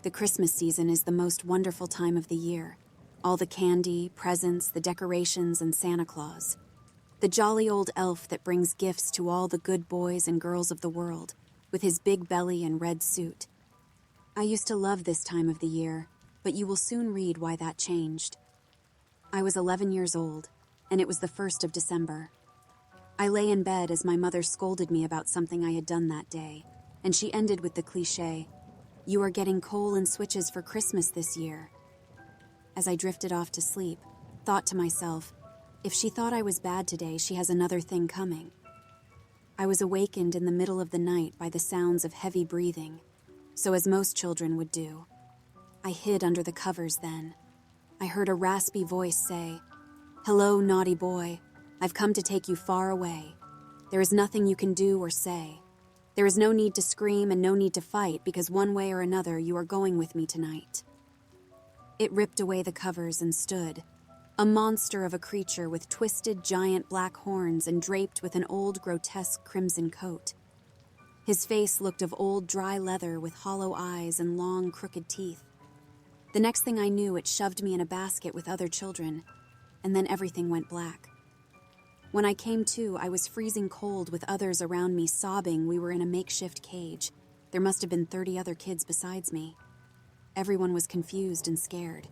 The Christmas season is the most wonderful time of the year. All the candy, presents, the decorations, and Santa Claus. The jolly old elf that brings gifts to all the good boys and girls of the world, with his big belly and red suit. I used to love this time of the year, but you will soon read why that changed. I was 11 years old, and it was the 1st of December. I lay in bed as my mother scolded me about something I had done that day, and she ended with the cliché, "You are getting coal and switches for Christmas this year." As I drifted off to sleep, thought to myself, if she thought I was bad today, she has another thing coming. I was awakened in the middle of the night by the sounds of heavy breathing, so as most children would do. I hid under the covers then. I heard a raspy voice say, "Hello, naughty boy. I've come to take you far away. There is nothing you can do or say. There is no need to scream and no need to fight because one way or another you are going with me tonight." It ripped away the covers and stood, a monster of a creature with twisted giant black horns and draped with an old grotesque crimson coat. His face looked of old dry leather with hollow eyes and long crooked teeth. The next thing I knew, it shoved me in a basket with other children, and then everything went black. When I came to, I was freezing cold with others around me sobbing we were in a makeshift cage. There must have been 30 other kids besides me. Everyone was confused and scared.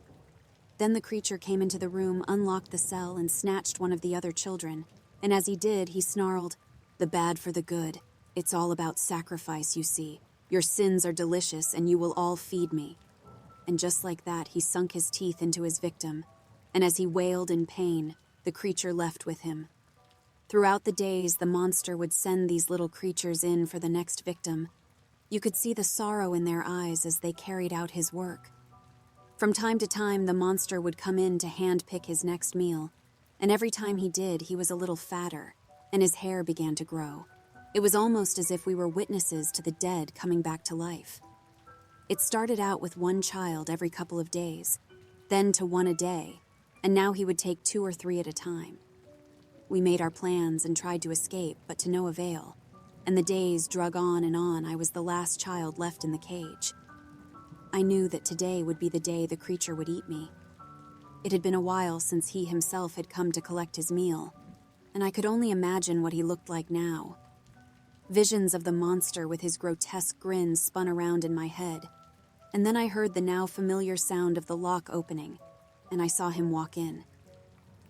Then the creature came into the room, unlocked the cell, and snatched one of the other children. And as he did, he snarled, "The bad for the good. It's all about sacrifice, you see. Your sins are delicious, and you will all feed me." And just like that, he sunk his teeth into his victim. And as he wailed in pain, the creature left with him. Throughout the days, the monster would send these little creatures in for the next victim. You could see the sorrow in their eyes as they carried out his work. From time to time, the monster would come in to handpick his next meal, and every time he did, he was a little fatter, and his hair began to grow. It was almost as if we were witnesses to the dead coming back to life. It started out with one child every couple of days, then to one a day, and now he would take 2 or 3 at a time. We made our plans and tried to escape, but to no avail, and the days drug on and on. I was the last child left in the cage. I knew that today would be the day the creature would eat me. It had been a while since he himself had come to collect his meal, and I could only imagine what he looked like now. Visions of the monster with his grotesque grin spun around in my head, and then I heard the now familiar sound of the lock opening, and I saw him walk in.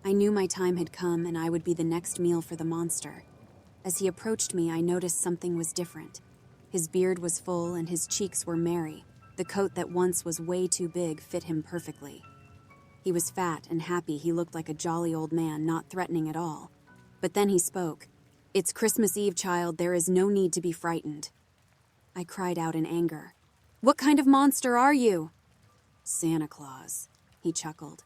I knew my time had come and I would be the next meal for the monster. As he approached me, I noticed something was different. His beard was full and his cheeks were merry. The coat that once was way too big fit him perfectly. He was fat and happy. He looked like a jolly old man, not threatening at all. But then he spoke. "It's Christmas Eve, child. There is no need to be frightened." I cried out in anger. "What kind of monster are you?" "Santa Claus," he chuckled.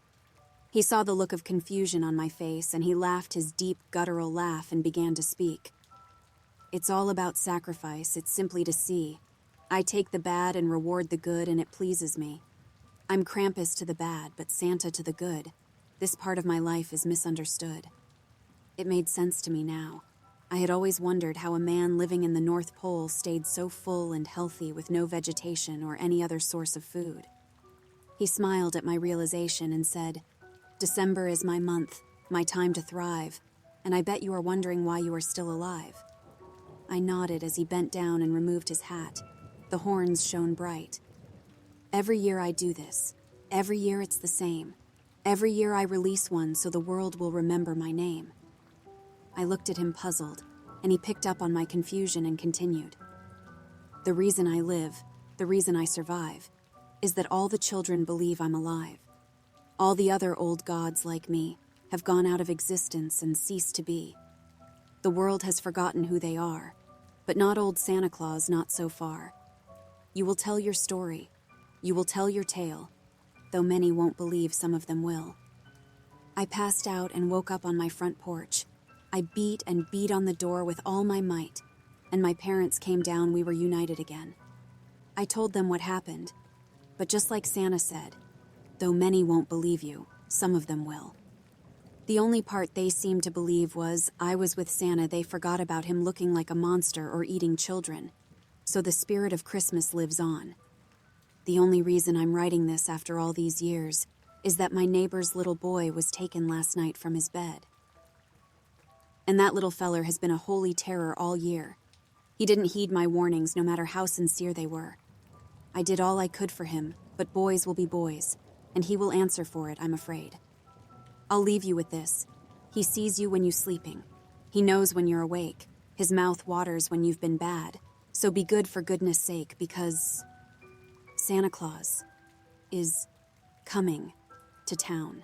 He saw the look of confusion on my face, and he laughed his deep, guttural laugh and began to speak. "It's all about sacrifice. It's simply to see. I take the bad and reward the good, and it pleases me. I'm Krampus to the bad, but Santa to the good. This part of my life is misunderstood." It made sense to me now. I had always wondered how a man living in the North Pole stayed so full and healthy with no vegetation or any other source of food. He smiled at my realization and said, "December is my month, my time to thrive, and I bet you are wondering why you are still alive." I nodded as he bent down and removed his hat. The horns shone bright. "Every year I do this. Every year it's the same. Every year I release one so the world will remember my name." I looked at him puzzled, and he picked up on my confusion and continued. "The reason I live, the reason I survive, is that all the children believe I'm alive. All the other old gods like me have gone out of existence and ceased to be. The world has forgotten who they are, but not old Santa Claus, not so far. You will tell your story. You will tell your tale, though many won't believe, some of them will." I passed out and woke up on my front porch. I beat and beat on the door with all my might, and my parents came down. We were united again. I told them what happened, but just like Santa said, though many won't believe you, some of them will. The only part they seemed to believe was I was with Santa. They forgot about him looking like a monster or eating children. So the spirit of Christmas lives on. The only reason I'm writing this after all these years is that my neighbor's little boy was taken last night from his bed. And that little feller has been a holy terror all year. He didn't heed my warnings, no matter how sincere they were. I did all I could for him, but boys will be boys, and he will answer for it, I'm afraid. I'll leave you with this. He sees you when you're sleeping. He knows when you're awake. His mouth waters when you've been bad. So be good for goodness sake, because Santa Claus is coming to town.